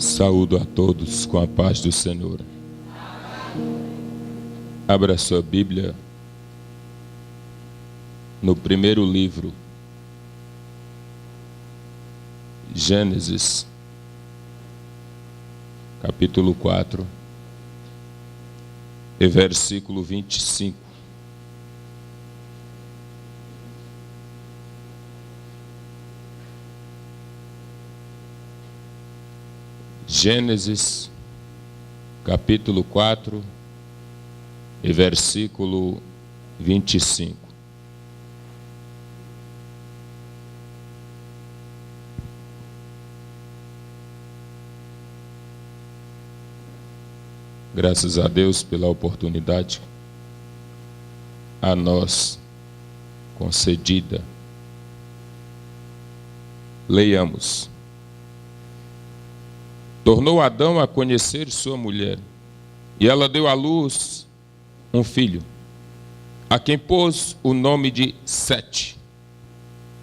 Saúdo a todos com a paz do Senhor. Abra sua Bíblia no primeiro livro, Gênesis, capítulo 4, e versículo 25. Gênesis, capítulo 4, e versículo 25. Graças a Deus pela oportunidade a nós concedida. Leiamos. Tornou Adão a conhecer sua mulher, e ela deu à luz um filho, a quem pôs o nome de Sete.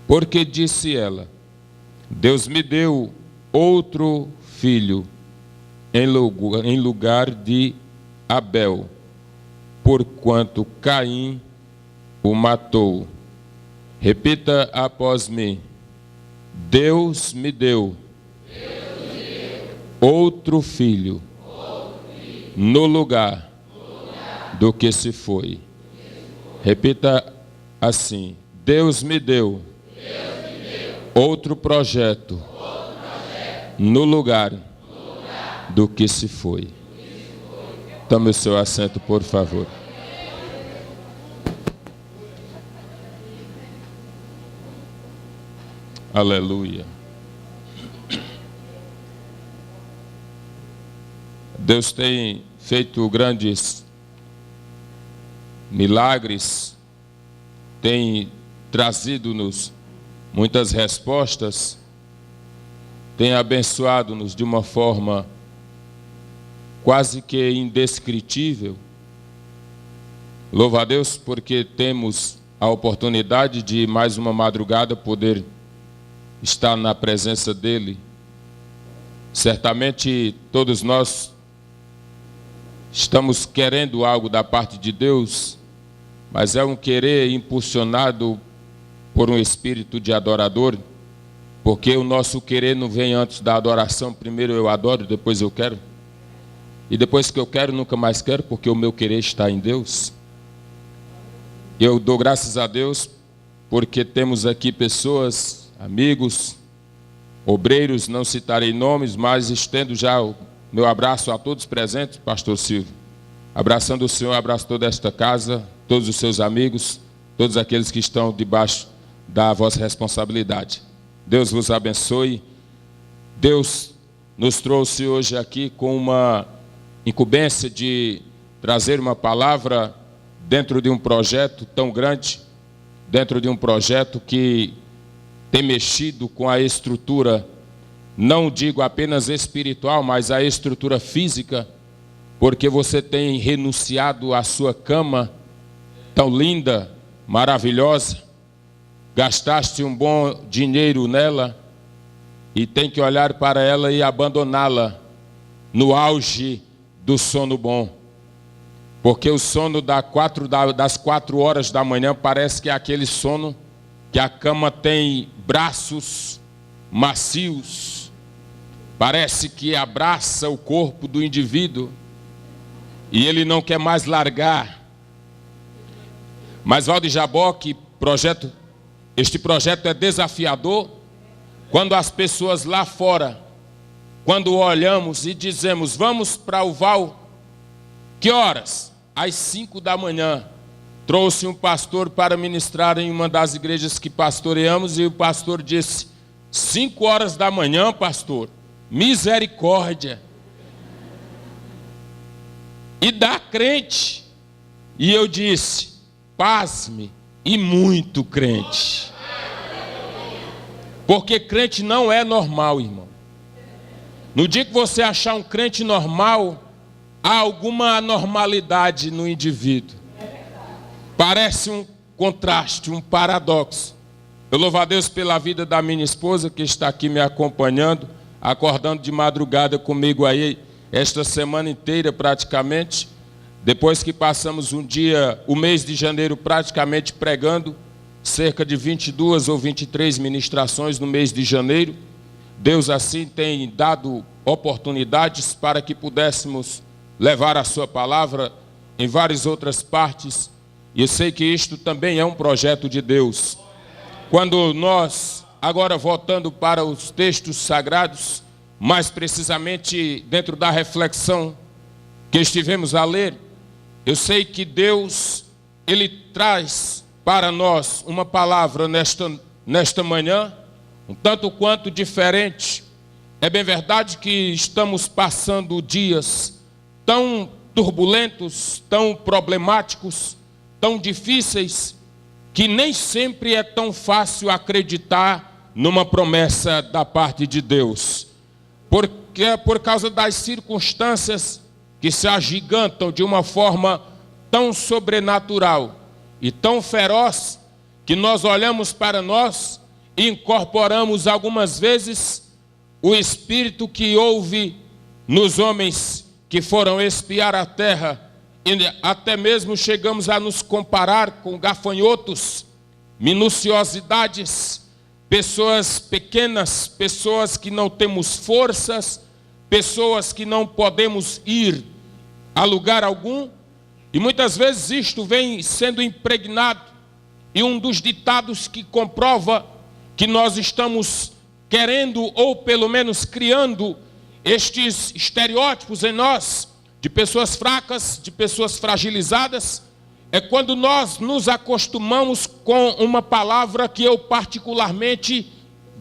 Porque disse ela: Deus me deu outro filho em lugar de Abel, porquanto Caim o matou. Repita após mim: Deus me deu outro filho no lugar do que se foi. Repita assim: Deus me deu outro projeto no lugar do que se foi. Tome o seu assento, por favor. Aleluia. Deus tem feito grandes milagres, tem trazido-nos muitas respostas, tem abençoado-nos de uma forma quase que indescritível. Louva a Deus porque temos a oportunidade de mais uma madrugada poder estar na presença dEle. Certamente todos nós estamos querendo algo da parte de Deus, mas é um querer impulsionado por um espírito de adorador, porque o nosso querer não vem antes da adoração. Primeiro eu adoro, depois eu quero. E depois que eu quero, nunca mais quero, porque o meu querer está em Deus. Eu dou graças a Deus porque temos aqui pessoas, amigos, obreiros, não citarei nomes, mas estendo já o meu abraço a todos presentes, pastor Silvio. Abraçando o Senhor, abraço toda esta casa, todos os seus amigos, todos aqueles que estão debaixo da vossa responsabilidade. Deus vos abençoe. Deus nos trouxe hoje aqui com uma incumbência de trazer uma palavra dentro de um projeto tão grande, dentro de um projeto que tem mexido com a estrutura, não digo apenas espiritual, mas a estrutura física, porque você tem renunciado à sua cama tão linda, maravilhosa, gastaste um bom dinheiro nela e tem que olhar para ela e abandoná-la no auge do sono bom. Porque o sono das 4 horas da manhã parece que é aquele sono que a cama tem braços macios, parece que abraça o corpo do indivíduo e ele não quer mais largar. Mas Valde Jaboque, este projeto é desafiador quando as pessoas lá fora, quando olhamos e dizemos: vamos para o Val, que horas? Às 5 da manhã. Trouxe um pastor para ministrar em uma das igrejas que pastoreamos e o pastor disse: 5 horas da manhã, pastor? Misericórdia. E dá crente. E eu disse: pasme, e muito crente. Porque crente não é normal, irmão. No dia que você achar um crente normal, há alguma anormalidade no indivíduo. Parece um contraste, um paradoxo. Eu louvo a Deus pela vida da minha esposa que está aqui me acompanhando, acordando de madrugada comigo aí, esta semana inteira praticamente, depois que passamos o mês de janeiro praticamente pregando, cerca de 22 ou 23 ministrações no mês de janeiro. Deus assim tem dado oportunidades para que pudéssemos levar a sua palavra em várias outras partes. E eu sei que isto também é um projeto de Deus. Quando nós, agora voltando para os textos sagrados, mais precisamente dentro da reflexão que estivemos a ler, eu sei que Deus, Ele traz para nós uma palavra nesta manhã, um tanto quanto diferente. É bem verdade que estamos passando dias tão turbulentos, tão problemáticos, tão difíceis, que nem sempre é tão fácil acreditar numa promessa da parte de Deus. Porque é por causa das circunstâncias que se agigantam de uma forma tão sobrenatural e tão feroz, que nós olhamos para nós e incorporamos algumas vezes o espírito que houve nos homens que foram espiar a terra, e até mesmo chegamos a nos comparar com gafanhotos, minuciosidades, pessoas pequenas, pessoas que não temos forças, pessoas que não podemos ir a lugar algum. E muitas vezes isto vem sendo impregnado, e um dos ditados que comprova que nós estamos querendo, ou pelo menos criando, estes estereótipos em nós, de pessoas fracas, de pessoas fragilizadas, é quando nós nos acostumamos com uma palavra que eu particularmente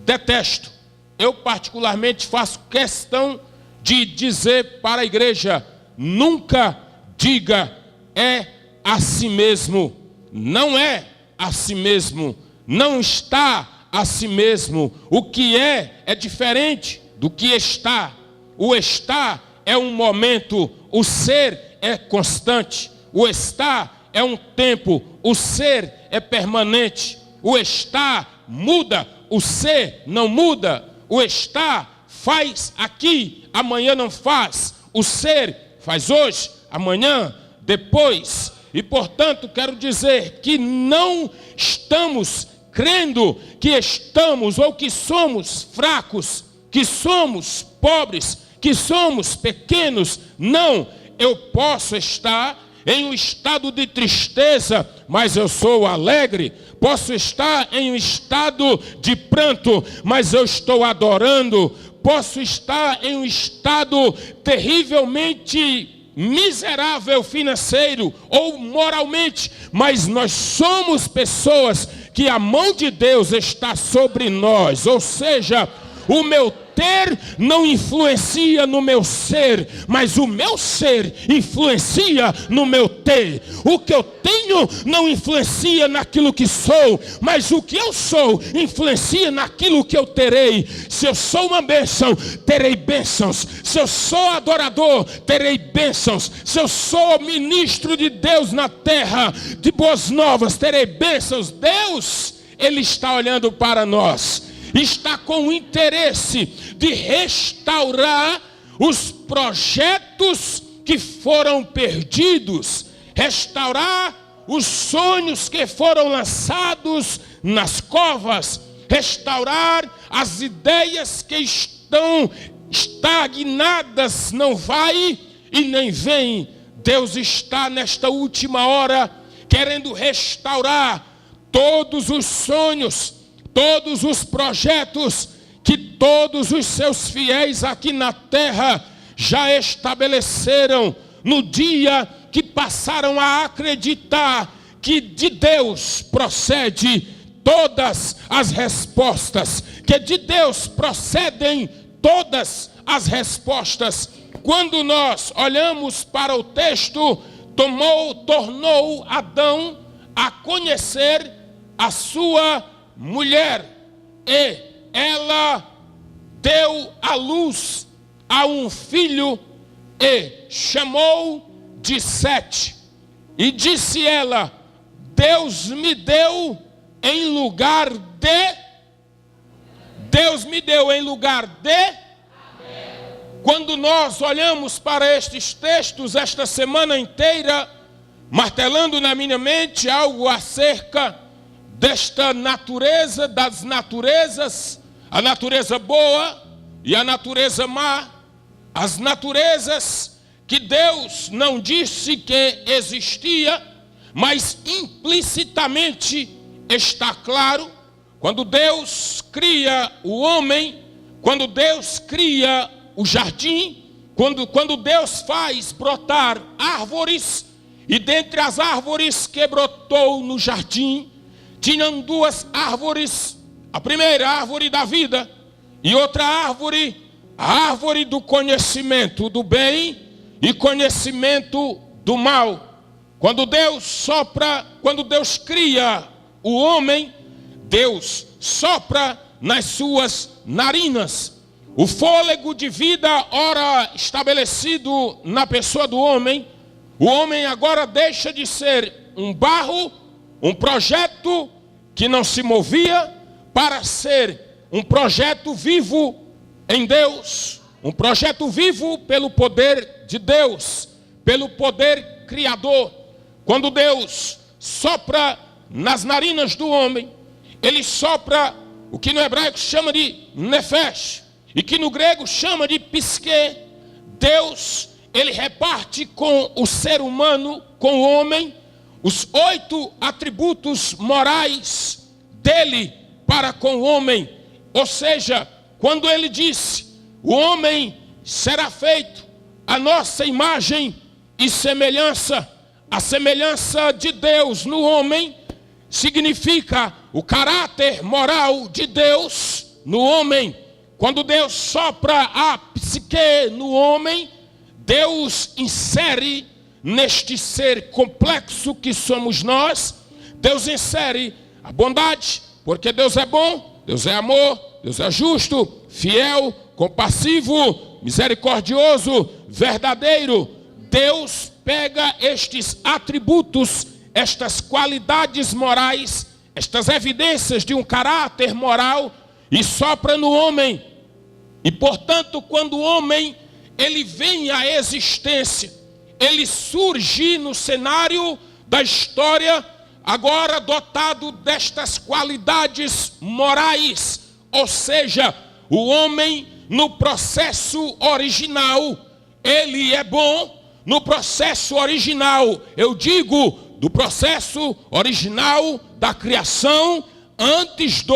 detesto. Eu particularmente faço questão de dizer para a igreja: nunca diga é a si mesmo. Não é a si mesmo. Não está a si mesmo. O que é diferente do que está. O estar é um momento, o ser é constante. O estar é um tempo, o ser é permanente. O estar muda, o ser não muda. O estar faz aqui, amanhã não faz. O ser faz hoje, amanhã, depois. E portanto quero dizer que não estamos crendo que estamos ou que somos fracos, que somos pobres, que somos pequenos. Não, eu posso estar em um estado de tristeza, mas eu sou alegre. Posso estar em um estado de pranto, mas eu estou adorando. Posso estar em um estado terrivelmente miserável financeiro ou moralmente, mas nós somos pessoas que a mão de Deus está sobre nós. Ou seja, o meu ter não influencia no meu ser, mas o meu ser influencia no meu ter. O que eu tenho não influencia naquilo que sou, mas o que eu sou influencia naquilo que eu terei. Se eu sou uma bênção, terei bênçãos. Se eu sou adorador, terei bênçãos. Se eu sou ministro de Deus na terra, de boas novas, terei bênçãos. Deus, Ele está olhando para nós, está com o interesse de restaurar os projetos que foram perdidos, restaurar os sonhos que foram lançados nas covas, restaurar as ideias que estão estagnadas, não vai e nem vem. Deus está nesta última hora querendo restaurar todos os sonhos, todos os projetos que todos os seus fiéis aqui na terra já estabeleceram no dia que passaram a acreditar que de Deus procede todas as respostas, que de Deus procedem todas as respostas. Quando nós olhamos para o texto, tornou Adão a conhecer a sua mulher, e ela deu à luz a um filho e chamou de Sete. E disse ela: Deus me deu em lugar de quando nós olhamos para estes textos esta semana inteira, martelando na minha mente algo acerca desta natureza, das naturezas, a natureza boa e a natureza má, as naturezas que Deus não disse que existia, mas implicitamente está claro, quando Deus cria o homem, quando Deus cria o jardim, quando Deus faz brotar árvores, e dentre as árvores que brotou no jardim, tinham duas árvores, a primeira a árvore da vida, e outra árvore, a árvore do conhecimento do bem e conhecimento do mal. Quando Deus cria o homem, Deus sopra nas suas narinas o fôlego de vida, ora estabelecido na pessoa do homem. O homem agora deixa de ser um barro, um projeto que não se movia, para ser um projeto vivo em Deus, um projeto vivo pelo poder de Deus, pelo poder criador. Quando Deus sopra nas narinas do homem, ele sopra o que no hebraico chama de nefesh, e que no grego chama de psique. Deus, ele reparte com o ser humano, com o homem, os 8 atributos morais dele para com o homem. Ou seja, quando ele disse, o homem será feito à nossa imagem e semelhança, a semelhança de Deus no homem significa o caráter moral de Deus no homem. Quando Deus sopra a psique no homem, Deus insere neste ser complexo que somos nós, Deus insere a bondade, porque Deus é bom, Deus é amor, Deus é justo, fiel, compassivo, misericordioso, verdadeiro. Deus pega estes atributos, estas qualidades morais, estas evidências de um caráter moral e sopra no homem. E portanto, quando o homem ele vem à existência, ele surge no cenário da história, agora dotado destas qualidades morais, ou seja, o homem no processo original, ele é bom. No processo original, eu digo, do processo original da criação, antes do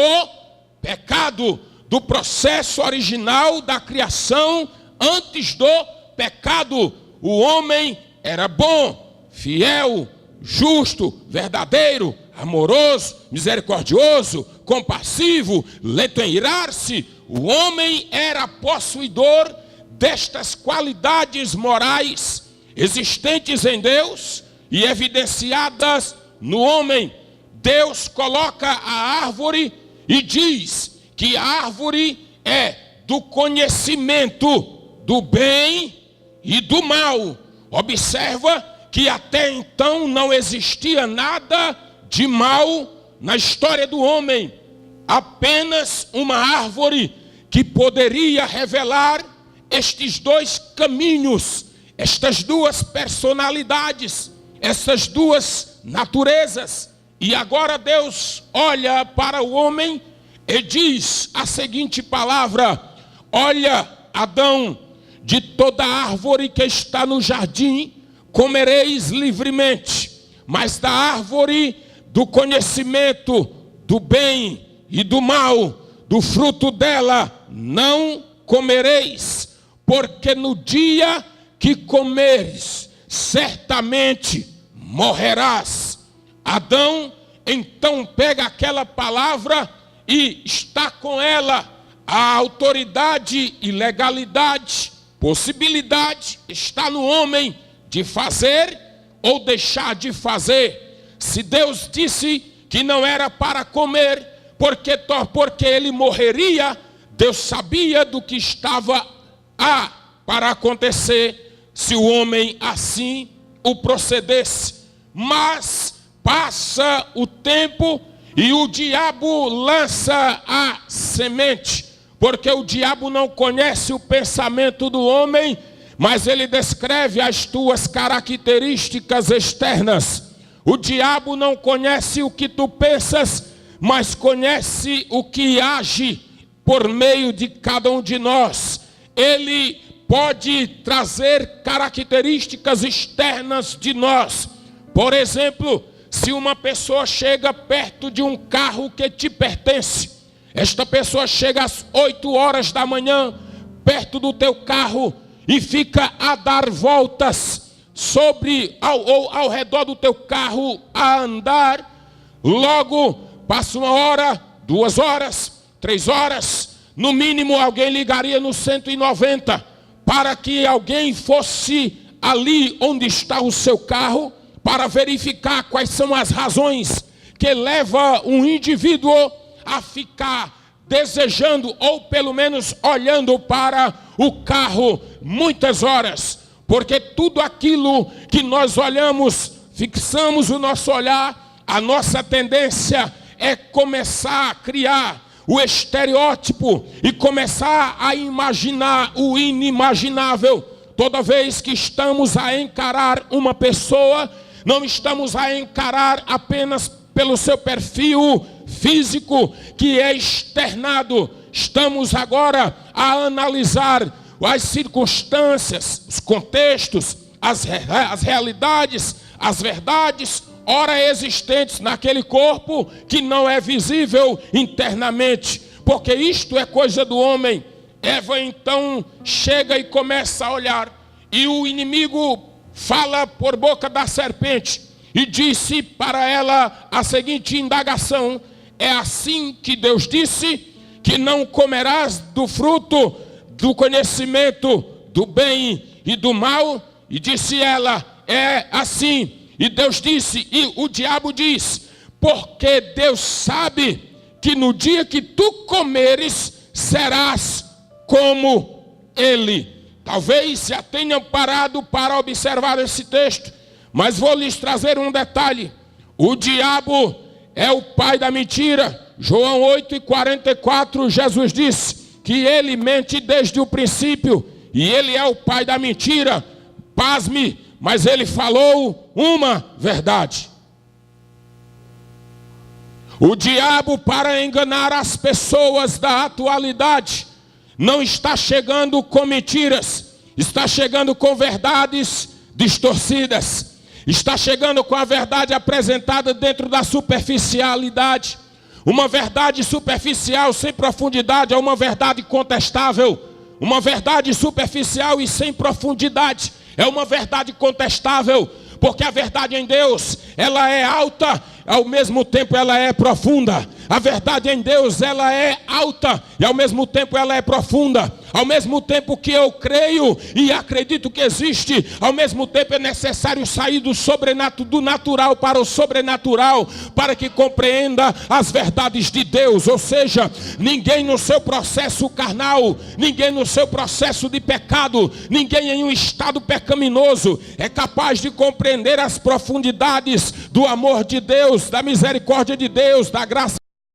pecado, do processo original da criação, antes do pecado, o homem era bom, fiel, justo, verdadeiro, amoroso, misericordioso, compassivo, lento em irar-se. O homem era possuidor destas qualidades morais existentes em Deus e evidenciadas no homem. Deus coloca a árvore e diz que a árvore é do conhecimento do bem e do mal. Observa que até então não existia nada de mal na história do homem. Apenas uma árvore que poderia revelar estes dois caminhos, estas duas personalidades, essas duas naturezas. E agora Deus olha para o homem e diz a seguinte palavra: olha, Adão, de toda árvore que está no jardim comereis livremente, mas da árvore do conhecimento do bem e do mal, do fruto dela não comereis, porque no dia que comeres, certamente morrerás. Adão então pega aquela palavra e está com ela a autoridade e legalidade, possibilidade está no homem de fazer ou deixar de fazer. Se Deus disse que não era para comer, porque ele morreria, Deus sabia do que estava para acontecer se o homem assim o procedesse. Mas passa o tempo e o diabo lança a semente. porque o diabo não conhece o pensamento do homem, mas ele descreve as tuas características externas. O diabo não conhece o que tu pensas, mas conhece o que age por meio de cada um de nós. Ele pode trazer características externas de nós. Por exemplo, se uma pessoa chega perto de um carro que te pertence, esta pessoa chega às 8 horas da manhã, perto do teu carro, e fica a dar voltas ao redor do teu carro, a andar. Logo, passa 1 hora, 2 horas, 3 horas, no mínimo alguém ligaria no 190, para que alguém fosse ali onde está o seu carro, para verificar quais são as razões que levam um indivíduo a ficar desejando, ou pelo menos olhando para o carro muitas horas. Porque tudo aquilo que nós olhamos, fixamos o nosso olhar, a nossa tendência é começar a criar o estereótipo e começar a imaginar o inimaginável. Toda vez que estamos a encarar uma pessoa, não estamos a encarar apenas pelo seu perfil físico que é externado. Estamos agora a analisar as circunstâncias, os contextos, as realidades, as verdades, ora existentes naquele corpo que não é visível internamente, porque isto é coisa do homem. Eva então chega e começa a olhar, e o inimigo fala por boca da serpente e disse para ela a seguinte indagação: é assim que Deus disse que não comerás do fruto do conhecimento do bem e do mal? E disse ela: é assim. E Deus disse, e o diabo diz: porque Deus sabe que no dia que tu comeres, serás como ele. Talvez já tenham parado para observar esse texto, mas vou lhes trazer um detalhe. O diabo é o pai da mentira. João 8:44, Jesus disse que ele mente desde o princípio, e ele é o pai da mentira. Pasme, mas ele falou uma verdade. O diabo, para enganar as pessoas da atualidade, não está chegando com mentiras, está chegando com verdades distorcidas, está chegando com a verdade apresentada dentro da superficialidade. Uma verdade superficial sem profundidade é uma verdade contestável. Uma verdade superficial e sem profundidade é uma verdade contestável, porque a verdade em Deus, ela é alta, ao mesmo tempo ela é profunda. A verdade em Deus, ela é alta e ao mesmo tempo ela é profunda. Ao mesmo tempo que eu creio e acredito que existe, ao mesmo tempo é necessário sair do natural para o sobrenatural, para que compreenda as verdades de Deus. Ou seja, ninguém no seu processo carnal, ninguém no seu processo de pecado, ninguém em um estado pecaminoso é capaz de compreender as profundidades do amor de Deus, da misericórdia de Deus, da graça